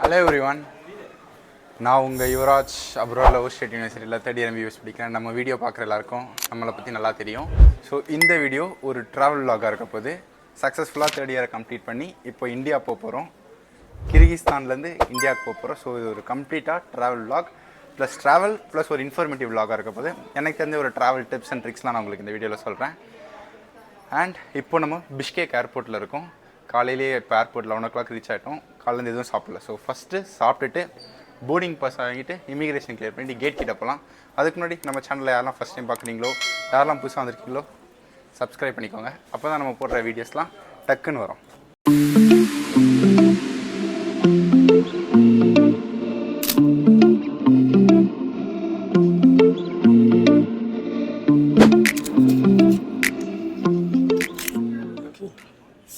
Hello everyone. நான் உங்கள் Yuvraj abroad state யூனிவர்சிட்டியில் தேர்ட் இயர் MBBS படிக்கிறேன். நம்ம வீடியோ பார்க்குற எல்லாருக்கும் நம்மளை பற்றி நல்லா தெரியும். ஸோ இந்த வீடியோ ஒரு ட்ராவல் vlog-ஆக இருக்க போது சக்ஸஸ்ஃபுல்லாக தேர்ட் இயரை கம்ப்ளீட் பண்ணி இப்போ இந்தியா போக போகிறோம். கிர்கிஸ்தான்லேருந்து இந்தியாவுக்கு போக போகிறோம். ஸோ இது ஒரு கம்ப்ளீட்டாக ட்ராவல் vlog ப்ளஸ் ஒரு இன்ஃபர்மேட்டிவ் vlog-ஆக இருக்க போது எனக்கு தெரிஞ்ச ஒரு ட்ராவல் டிப்ஸ் அண்ட் ட்ரிக்ஸ்லாம் நான் உங்களுக்கு இந்த வீடியோவில் சொல்கிறேன். அண்ட் இப்போ நம்ம பிஷ்கேக் ஏர்போர்ட்டில் இருக்கோம். காலையிலேயே இப்போ ஏர்போர்ட் 11 o'clock ரீச் ஆகிட்டோம். காலையில் எதுவும் சாப்பிடல. ஸோ ஃபஸ்ட்டு சாப்பிட்டுட்டு போர்டிங் பாஸ் வாங்கிட்டு இமிக்ரேஷன் கிளியர் பண்ணிட்டு கேட் கிட்ட போகலாம். அதுக்கு முன்னாடி நம்ம சேனலில் யாரெல்லாம் ஃபஸ்ட் டைம் பார்க்குறீங்களோ, யாரெல்லாம் புதுசாக வந்திருக்கீங்களோ சப்ஸ்கிரைப் பண்ணிக்கோங்க. அப்போ தான் நம்ம போடுற வீடியோஸ்லாம் டக்குன்னு வரும்.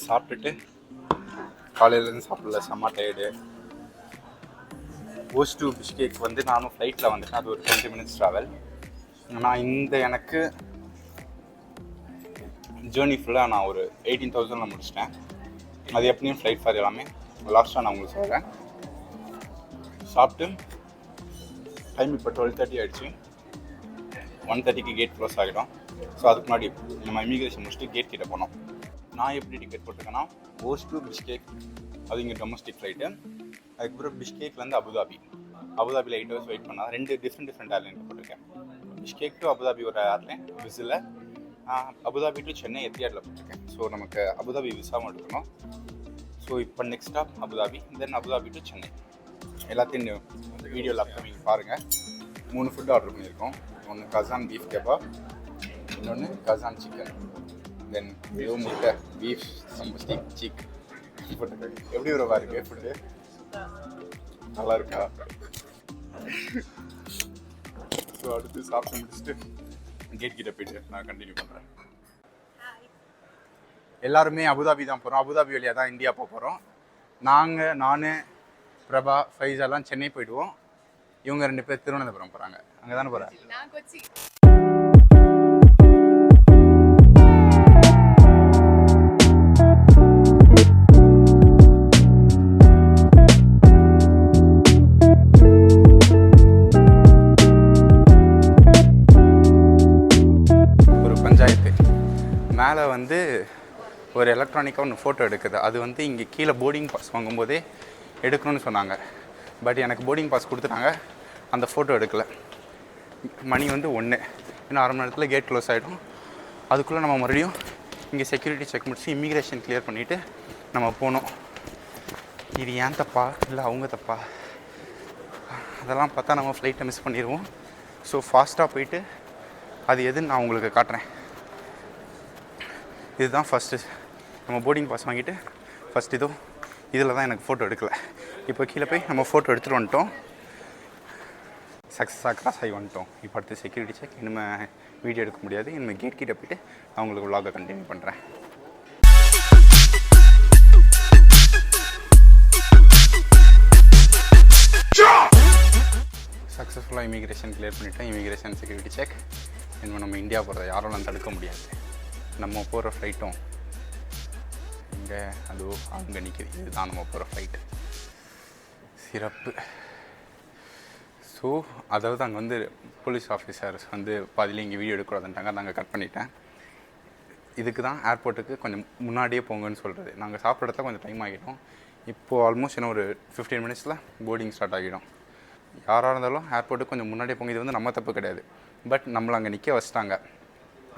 சாப்பிட்டுட்டு காலையிலேருந்து சாப்பிடல, செம்ம டயர்டு. கோஸ் டு பிஷ்கேக் வந்து நானும் ஃப்ளைட்டில் வந்துட்டேன். அது ஒரு 20 minutes ட்ராவல். நான் எனக்கு ஜேர்னி ஃபுல்லாக நான் ஒரு 18,000 முடிச்சிட்டேன். அது எப்படியும் ஃப்ளைட் ஃபேர் எல்லாமே லாஸ்ட்டாக நான் உங்களுக்கு சொல்கிறேன். சாப்பிட்டு டைம் இப்போ 12:30 ஆகிடுச்சு. 1:30க்கு கேட் க்ளோஸ் ஆகிடும். ஸோ அதுக்கு முன்னாடி நம்ம இமிக்ரேஷன் முடிச்சுட்டு கேட் கிட்ட போனோம். நான் எப்படி டிக்கெட் போட்டிருக்கேன்னா கோஸ் டு பிஷ்கேக், அது இங்கே டொமஸ்டிக் ஃப்ளைட்டு. அதுக்கப்புறம் பிஷ்கேக்லேருந்து அபுதாபியில் 8 hours வெயிட் பண்ணால் 2 டிஃப்ரெண்ட் ஏர்லைனில் போட்டிருக்கேன். பிஷ்கேக் டு அபுதாபி ஒரு ஏர்லைன் விசில், அபுதாபி டு சென்னை எத்தியாடில் போட்டிருக்கேன். ஸோ நமக்கு அபுதாபி விசாவும் எடுக்கணும். ஸோ இப்போ next stop Abu Dhabi, then Abu Dhabi to Chennai. எல்லாத்தையும் வீடியோவில் அப்கமிங் பாருங்கள். 3 ஃபுட் ஆர்டர் பண்ணியிருக்கோம். ஒன்று கசான் பீஃப் கெபாப், இன்னொன்று கசான் சிக்கன், தென் முட்டை பீஃப் ஸ்டீக் சீக் போட்டு. எப்படி ஒரு இருக்கு ஃபுட்டு? நல்லா இருக்கா? ஸோ அடுத்து சாப்பிட்டு முடிச்சுட்டு கேட் கிட்ட போயிட்டு நான் கண்டினியூ பண்ணுறேன். எல்லாருமே அபுதாபி தான் போகிறோம். அபுதாபி வழியாக தான் இந்தியா போக போகிறோம். நான் பிரபா ஃபைஸெல்லாம் சென்னை போயிடுவோம். இவங்க 2 பேர் திருவனந்தபுரம் போகிறாங்க. அங்கே தானே போகிறேன். மேலே வந்து ஒரு எலக்ட்ரானிக்காக ஒன்று ஃபோட்டோ எடுக்குது. அது வந்து இங்கே கீழே போர்டிங் பாஸ் வாங்கும்போதே எடுக்கணும்னு சொன்னாங்க. பட் எனக்கு போர்டிங் பாஸ் கொடுத்துட்டாங்க, அந்த ஃபோட்டோ எடுக்கலை. மணி வந்து 1, இன்னும் 1/2 மணி நேரத்தில் கேட் க்ளோஸ் ஆகிடும். அதுக்குள்ளே நம்ம மறுபடியும் இங்கே செக்யூரிட்டி செக் முடிச்சு இமிக்ரேஷன் கிளியர் பண்ணிவிட்டு நம்ம போகணும். இது ஏன் தப்பா இல்லை அவங்க தப்பா அதெல்லாம் பார்த்தா நம்ம ஃப்ளைட்டை மிஸ் பண்ணிடுவோம். ஸோ ஃபாஸ்ட்டாக போயிட்டு அது எதுன்னு நான் உங்களுக்கு காட்டுறேன். இதுதான் ஃபஸ்ட்டு நம்ம போர்டிங் பாஸ் வாங்கிட்டு ஃபஸ்ட் இதில் தான் எனக்கு ஃபோட்டோ எடுக்கலை. இப்போ கீழே போய் நம்ம ஃபோட்டோ எடுத்துகிட்டு வந்துட்டோம். சக்ஸஸாக கிராஸ் ஆகி வந்துட்டோம். இப்போ அடுத்து செக்யூரிட்டி செக். இனிமேல் வீடியோ எடுக்க முடியாது. இனிமேல் கேட் கிட்டே போய்ட்டு நான் உங்களுக்கு vlog-ஐ கண்டினியூ பண்ணுறேன். சக்ஸஸ்ஃபுல்லாக இமிக்ரேஷன் கிளியர் பண்ணிவிட்டேன். Immigration security check. இனிமேல் நம்ம இந்தியா போகிறத யாராலும் தடுக்க முடியாது. நம்ம போகிற ஃப்ளைட்டும் இங்கே அங்கே நிற்கிது. இதுதான் நம்ம போகிற ஃப்ளைட்டு. சிறப்பு. ஸோ அதாவது அங்கே வந்து போலீஸ் ஆஃபீஸர்ஸ் வந்து பாதியில் இங்கே வீடியோ எடுக்கக்கூடாதுன்ட்டாங்க. நாங்கள் கட் பண்ணிட்டேன். இதுக்கு தான் ஏர்போர்ட்டுக்கு கொஞ்சம் முன்னாடியே போங்கன்னு சொல்கிறது. நாங்கள் சாப்பிட்றதுல கொஞ்சம் டைம் ஆகிட்டோம். இப்போது ஆல்மோஸ்ட் இன்னும் ஒரு 15 minutes போர்டிங் ஸ்டார்ட் ஆகிடும். யாராக இருந்தாலும் ஏர்போர்ட்டுக்கு கொஞ்சம் முன்னாடியே போங்க. இது வந்து நம்ம தப்பு கிடையாது. பட் நம்மளை அங்கே நிற்க வச்சிட்டாங்க.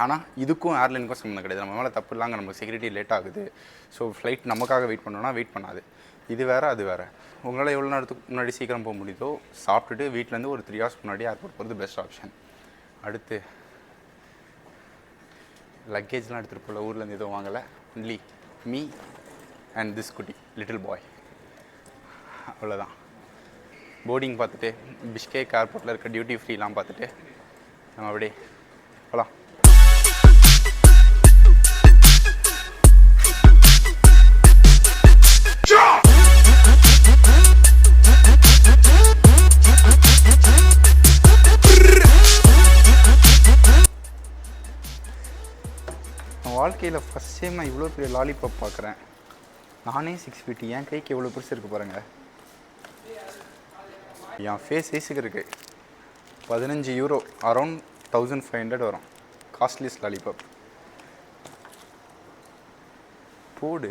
ஆனால் இதுக்கும் ஏர்லைனுக்கும் சம்மந்தம் கிடையாது. நம்ம மேலே தப்பு இல்லாங்க. நமக்கு செக்யூரிட்டி லேட் ஆகுது. ஸோ ஃப்ளைட் நமக்காக வெயிட் பண்ணோன்னா வெயிட் பண்ணாது. இது வேறு அது வேறு. உங்களால் எவ்வளோ நேரத்துக்கு முன்னாடி சீக்கிரம் போக முடியுதோ சாப்பிட்டுட்டு வீட்டிலேருந்து ஒரு 3 hours முன்னாடி ஏர்போர்ட் போகிறது பெஸ்ட் ஆப்ஷன். அடுத்து லக்கேஜ்லாம் எடுத்துகிட்டு போகல. ஊர்லேருந்து எதுவும் வாங்கலை. ஒன்லி மீ அண்ட் திஸ் குட்டி லிட்டில் பாய். அவ்வளோதான். போர்டிங் பார்த்துட்டு பிஷ்கேக் ஏர்போர்ட்டில் இருக்க டியூட்டி ஃப்ரீலாம் பார்த்துட்டு நம்ம அப்படியே போகலாம். வாழ்க்கையில் ஃபஸ்ட் டைம் நான் இவ்வளோ பெரிய லாலிபாப் பார்க்குறேன். நானே 6 feet. என் கைக்கு எவ்வளோ பெருசு இருக்குது பாருங்கள். என் ஃபேஸ் சைஸுக்கு இருக்குது. 15 யூரோ, அரௌண்ட் 1500 வரும். Costliest lollipop. போடு.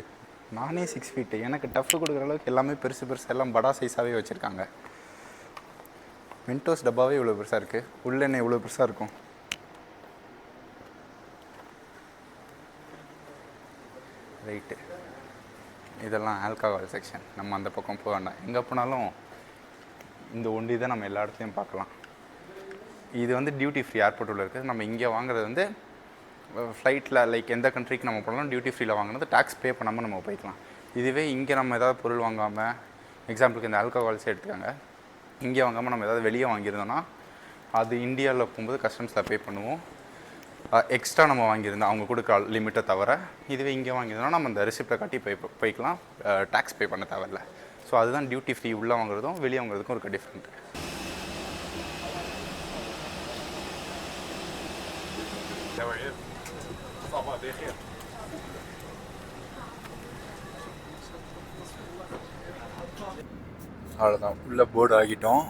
நானே 6 feet. எனக்கு டஃப் கொடுக்குற அளவுக்கு எல்லாமே பெருசு எல்லாம் படா சைஸாகவே வச்சுருக்காங்க. மென்டோஸ் டப்பாவே இவ்வளோ பெருசாக இருக்குது. உள்ள என்ன இவ்வளோ பெருசாக இருக்கும். ரைட்டு, இதெல்லாம் ஆல்கஹால் செக்ஷன். நம்ம அந்த பக்கம் போக வேண்டாம். எங்கே போனாலும் இந்த ஒண்டி தான் நம்ம எல்லா இடத்துலையும் பார்க்கலாம். இது வந்து டியூட்டி ஃப்ரீ ஏர்போர்ட்டில் இருக்குது. நம்ம இங்கே வாங்குறது வந்து ஃப்ளைட்டில் லைக் எந்த கண்ட்ரிக்கு நம்ம போனாலும் டியூட்டி ஃப்ரீயில் வாங்கினது டேக்ஸ் பே பண்ணாமல் நம்ம போய்க்கலாம். இதுவே இங்கே நம்ம ஏதாவது பொருள் வாங்காமல், எக்ஸாம்பிளுக்கு இந்த ஆல்கஹால்ஸே எடுத்துக்காங்க, இங்கே வாங்காமல் நம்ம ஏதாவது வெளியே வாங்கியிருந்தோன்னா அது இந்தியாவில் போகும்போது கஸ்டம்ஸில் பே பண்ணுவோம். எக்ஸ்ட்ரா நம்ம வாங்கியிருந்தோம் அவங்க கொடுக்குற லிமிட்டை தவிர. இதுவே இங்கே வாங்கியிருந்தோம்னா நம்ம அந்த ரெசிப்டை காட்டி போய்க்கலாம், டேக்ஸ் பே பண்ண தேவையில்ல. ஸோ அதுதான் டியூட்டி ஃப்ரீ. உள்ளே வாங்குறதும் வெளியே வாங்குறதுக்கும் இருக்க டிஃப்ரெண்ட். அவ்வளோதான், உள்ளே போர்டு ஆகிட்டோம்.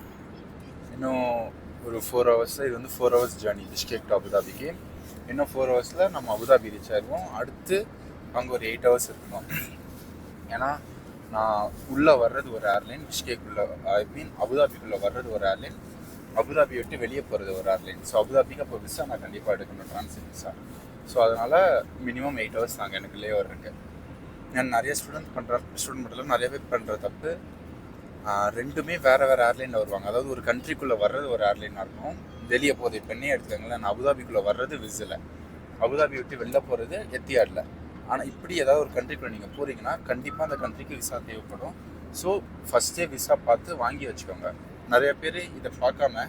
இன்னும் ஒரு 4 hours. இது வந்து 4 hours ஜேர்னி பிஷ்கேக் டு அபுதாபிக்கு. இன்னும் 4 hours நம்ம அபுதாபி ரீச் ஆகிடுவோம். அடுத்து அங்கே ஒரு 8 hours இருக்கணும். ஏன்னா நான் உள்ளே வர்றது ஒரு ஏர்லைன், பிஷ்கேக்குள்ளே அபுதாபிக்குள்ளே வர்றது ஒரு ஏர்லைன், அபுதாபி விட்டு வெளியே போகிறது ஒரு ஏர்லைன். ஸோ அபுதாபிக்கு அப்போ விசா நான் கண்டிப்பாக எடுக்கணும், ட்ரான்சிட் விசா. ஸோ அதனால் மினிமம் 8 hours நாங்கள் எனக்கு லேவர் இருக்குது. நான் நிறைய ஸ்டூடெண்ட் மட்டும் நிறைய பேர் பண்ணுற தப்பு, ரெண்டுமே வேறு ஏர்லைனில் வருவாங்க. அதாவது ஒரு கண்ட்ரிக்குள்ளே வர்றது ஒரு ஏர்லைனாக இருக்கும், வெளியே போகுது. இப்போ என்ன எடுத்துக்காங்களேன், நான் அபுதாபிக்குள்ளே வர்றது விசில், அபுதாபி விட்டு வெளில போகிறது எத்தியாடில். ஆனால் இப்படி ஏதாவது ஒரு கண்ட்ரிக்குள்ளே நீங்கள் போகிறீங்கன்னா கண்டிப்பாக அந்த கண்ட்ரிக்கு விசா தேவைப்படும். ஸோ ஃபஸ்ட்டே விசா பார்த்து வாங்கி வச்சுக்கோங்க. நிறைய பேர் இதை பார்க்காம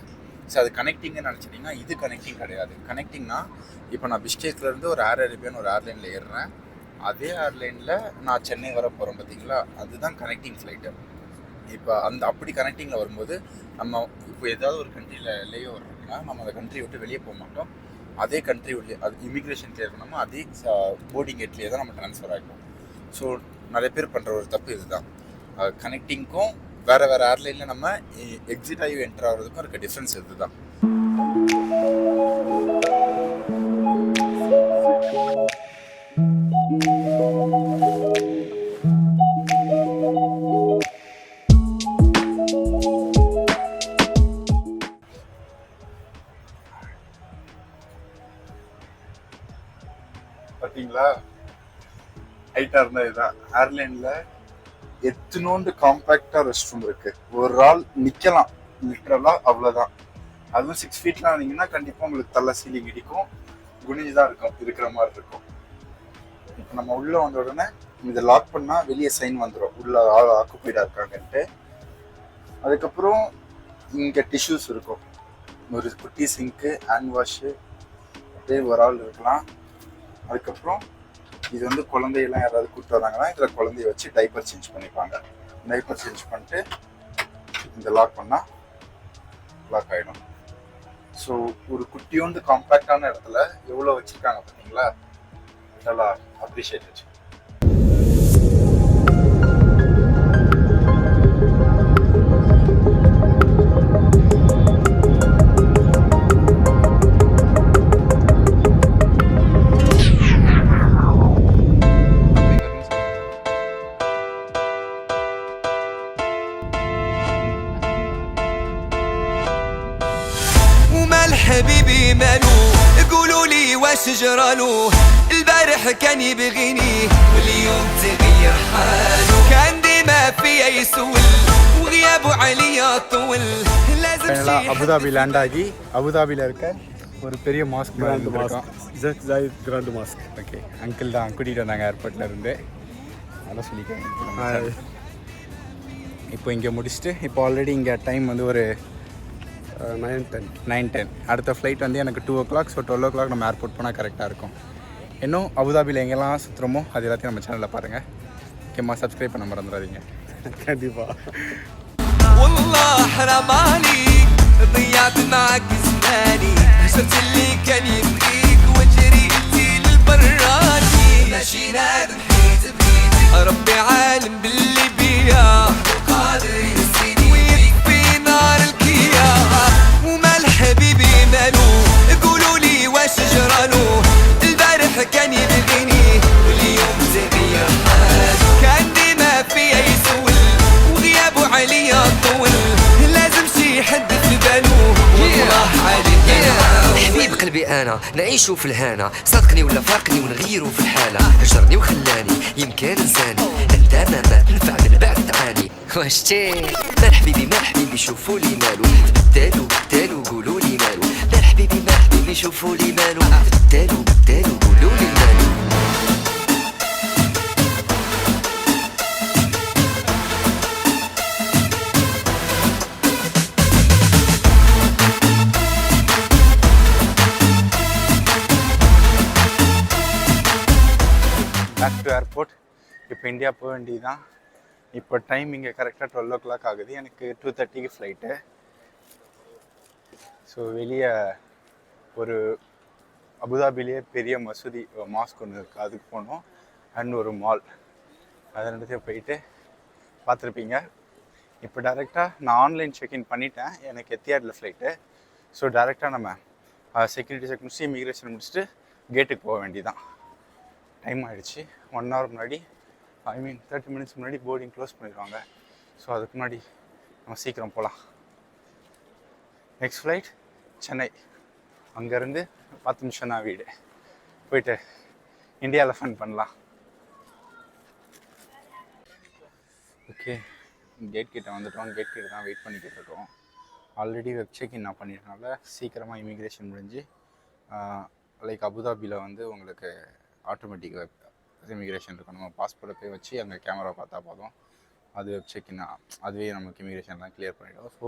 சரி அது கனெக்டிங்னு நினச்சிட்டிங்கன்னா இது கனெக்டிங் கிடையாது. கனெக்டிங்னா இப்போ நான் பிஷ்கேக்லேருந்து ஒரு ஏர் அரேபியன் ஒரு ஏர்லைனில் ஏறுறேன், அதே ஏர்லைனில் நான் சென்னை வர போகிறோம் பார்த்தீங்களா, அதுதான் கனெக்டிங் ஃப்ளைட்டு. இப்போ அப்படி கனெக்டிங்கில் வரும்போது நம்ம இப்போ ஏதாவது ஒரு கண்ட்ரியில் லேஓவர் இருக்குன்னா நம்ம அந்த கண்ட்ரி விட்டு வெளியே போக மாட்டோம். அதே கண்ட்ரி உள்ளே அது இமிக்ரேஷன் கிளியர் பண்ணாமல் அதே போர்டிங் கேட்லேயே தான் நம்ம ட்ரான்ஸ்ஃபர் ஆகிடும். ஸோ நிறைய பேர் பண்ணுற ஒரு தப்பு இதுதான். கனெக்டிங்க்கும் வேறு ஏர்லைனில் நம்ம எக்ஸிட் ஆகி என்டர் ஆகிறதுக்கும் இருக்க டிஃப்ரென்ஸ் இதுதான். பார்த்தீங்களா, ஹைட்டாக இருந்தால் இதுதான் ஏர்லைனில் எத்தனோண்டு காம்பேக்டாக ரெஸ்ட் ரூம் இருக்குது. ஒரு ஆள் நிற்கலாம் லிட்டரலாக, அவ்வளோதான். அதுவும் 6 feetலாம் இருந்தீங்கன்னா கண்டிப்பாக உங்களுக்கு தலை சீலிங் இடிக்கும், குனிஞ்சு தான் இருக்கிற மாதிரி இருக்கும். இப்போ நம்ம உள்ளே வந்த உடனே இதை லாக் பண்ணால் வெளியே சைன் வந்துடும் உள்ள ஆள் ஆக்குப்பைடாக இருக்காங்கன்ட்டு. அதுக்கப்புறம் இங்கே டிஷ்யூஸ் இருக்கும், ஒரு குட்டி சிங்க்கு, ஹேண்ட் வாஷு, அப்படியே ஒரு ஆள் இருக்கலாம். அதுக்கப்புறம் இது வந்து குழந்தையெல்லாம் யாராவது கூப்பிட்டு வராங்கன்னா இதில் குழந்தைய வச்சு டைப்பர் சேஞ்ச் பண்ணிப்பாங்க. டைப்பர் சேஞ்ச் பண்ணிட்டு இந்த லாக் பண்ணால் லாக் ஆகிடும். ஸோ ஒரு குட்டியோண்டு காம்பேக்டான இடத்துல எவ்வளோ வச்சுருக்காங்க பார்த்தீங்களா, நல்லா அப்ரிஷியேட் வச்சு. حبيبي مالو قولوا لي واش جرالو البارح كان يبغيني واليوم تغير حاله كان ديما فيا يسول وغيابه عليا طول لازم شي அபுதாபி லேண்ட் ஆகி அபுதாபியில் இருக்க ஒரு பெரிய mosque zayed grand mosque. Okay, uncle தான் கூட்டிகிட்டு வந்தாங்க ஏர்போர்ட்டில் இருந்து. நல்லா சொல்லிக்கிறேன். இப்போ இங்கே முடிச்சுட்டு இப்போ ஆல்ரெடி இங்கே டைம் வந்து ஒரு 9:10. அடுத்த ஃப்ளைட் வந்து எனக்கு 2 o'clock. ஸோ 12 o'clock நம்ம ஏர்போர்ட் போனால் கரெக்டாக இருக்கும். இன்னும் அபுதாபியில் எங்கெல்லாம் சுற்றுறோமோ அது எல்லாத்தையும் நம்ம சேனலில் பாருங்கள். முக்கியமாக சப்ஸ்கிரைப் பண்ண மறந்துடாதீங்க. கண்டிப்பாக. والله حرام عليك ضيعت معك زماني عشرت اللي كان يبغيك وجريتي للبراني ماشي نادم حيت بغيتك ربي عالم باللي بيا وقادر يسيني ويكفي نار قلبي انا نعيشو في الهنا صدقني ولا فاقني ونغيرو في الحالة هجرني وخلاني يمكن نساني انت ما تنفع من بعد تعاني واشتي مال حبيبي مال حبيبي شوفوا لي مالو بدالو قولوا لي مالو مال حبيبي شوفوا لي مالو بدالو قولوا لي مالو பேக் டு ஏர்போர்ட். இப்போ இந்தியா போக வேண்டியது தான். இப்போ டைம் இங்கே கரெக்டாக 12 o'clock ஆகுது. எனக்கு 2:30க்கு ஃப்ளைட்டு. ஸோ வெளியே ஒரு அபுதாபிலேயே பெரிய மசூதி மாஸ்க் ஒன்று இருக்குது, அதுக்கு போனோம். அண்ட் ஒரு மால், அது ரெண்டுத்தையும் போயிட்டு பார்த்துருப்பீங்க. இப்போ டேரெக்டாக நான் ஆன்லைன் செக்இன் பண்ணிட்டேன், எனக்கு எத்தியாடில் ஃப்ளைட்டு. ஸோ டேரெக்டாக நம்ம செக்யூரிட்டி செக் முடிச்சு இமிக்ரேஷன் முடிச்சுட்டு கேட்டுக்கு போக வேண்டியதான். டைம் ஆகிடுச்சு. 1 hour முன்னாடி 30 minutes முன்னாடி போர்டிங் க்ளோஸ் பண்ணிடுவாங்க. ஸோ அதுக்கு முன்னாடி நம்ம சீக்கிரம் போகலாம். Next flight Chennai. அங்கேருந்து 10 நிமிஷம் தான் வீடு. போயிட்டு இந்தியாவில் ஃபன் பண்ணலாம். ஓகே, கேட் கிட்ட வந்துட்டோம். கேட் கிட்ட தான் வெயிட் பண்ணிக்கிட்டு இருக்கோம். ஆல்ரெடி வெப் செக்இன் நான் பண்ணிட்டனால சீக்கிரமாக இமிக்ரேஷன் முடிஞ்சு லைக் அபுதாபியில் வந்து உங்களுக்கு ஆட்டோமேட்டிக் வெப் இமிக்ரேஷன் இருக்கும். நம்ம பாஸ்போர்ட்டை போய் வச்சு அங்கே கேமரா பார்த்தா போதும், அது வெப் செக்இன் அதுவே நமக்கு இமிக்ரேஷன்லாம் கிளியர் பண்ணிவிடும். ஸோ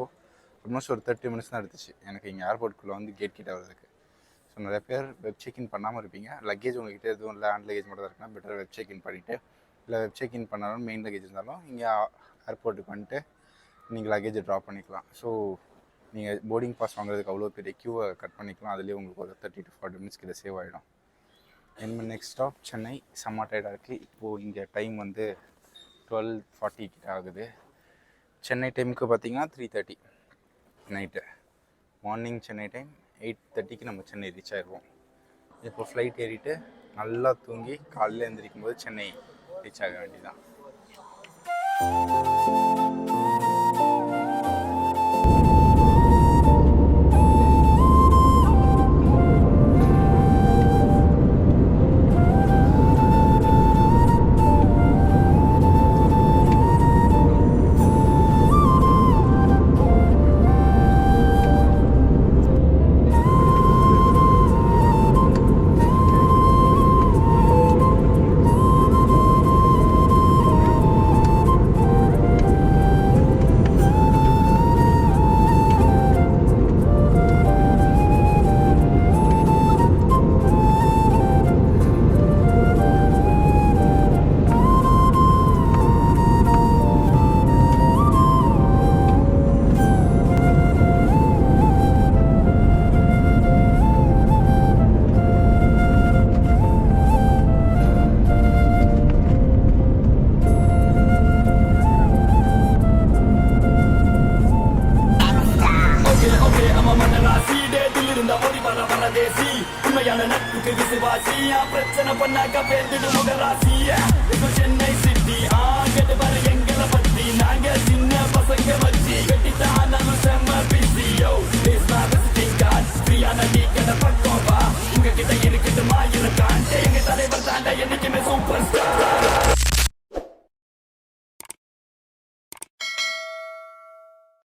ஆல்மோஸ்ட் ஒரு 30 minutes தான் எடுத்துச்சு எனக்கு இங்கே ஏர்போர்ட்டுக்குள்ளே வந்து கேட் கிட்ட வரதுக்கு. ஸோ நிறைய பேர் வெப் செக்இன் பண்ணாமல் இருப்பீங்க. லக்கேஜ் உங்கள்கிட்ட எதுவும் இல்லை, ஹேண்ட் லக்கேஜ் மட்டும் தான் இருக்குன்னா பெட்டர் வெப் செக்இன் பண்ணிவிட்டு, இல்லை வெப் செக்இன் பண்ணாலும் மெயின் லக்கேஜ் இருந்தாலும் இங்கே ஏர்போர்ட்டுக்கு வந்துட்டு நீங்கள் லக்கேஜை ட்ராப் பண்ணிக்கலாம். ஸோ நீங்கள் போர்டிங் பாஸ் வாங்குறதுக்கு அவ்வளோ பெரிய க்யூவை கட் பண்ணிக்கலாம். அதுலேயே உங்களுக்கு ஒரு 30 to 40 minutes கிட்ட சேவ் ஆகிடும். என் நெக்ஸ்ட் ஸ்டாப் சென்னை. செம்ம டயர்டாக இருக்குது. இப்போது இங்கே டைம் வந்து 12:40 கிட்ட ஆகுது. சென்னை டைமுக்கு பார்த்திங்கன்னா 3:30 நைட்டு. மார்னிங் சென்னை டைம் 8:30க்கு நம்ம சென்னை ரீச் ஆகிடுவோம். இப்போ ஃப்ளைட் ஏறிட்டு நல்லா தூங்கி காலையில் எழுந்திரிக்கும் போது சென்னை ரீச் ஆக வேண்டியதான். உண்மையான நட்புக்கு விசுவாசியா பிரச்சனை பண்ணாக்க பேர்ந்துடு முகராசியா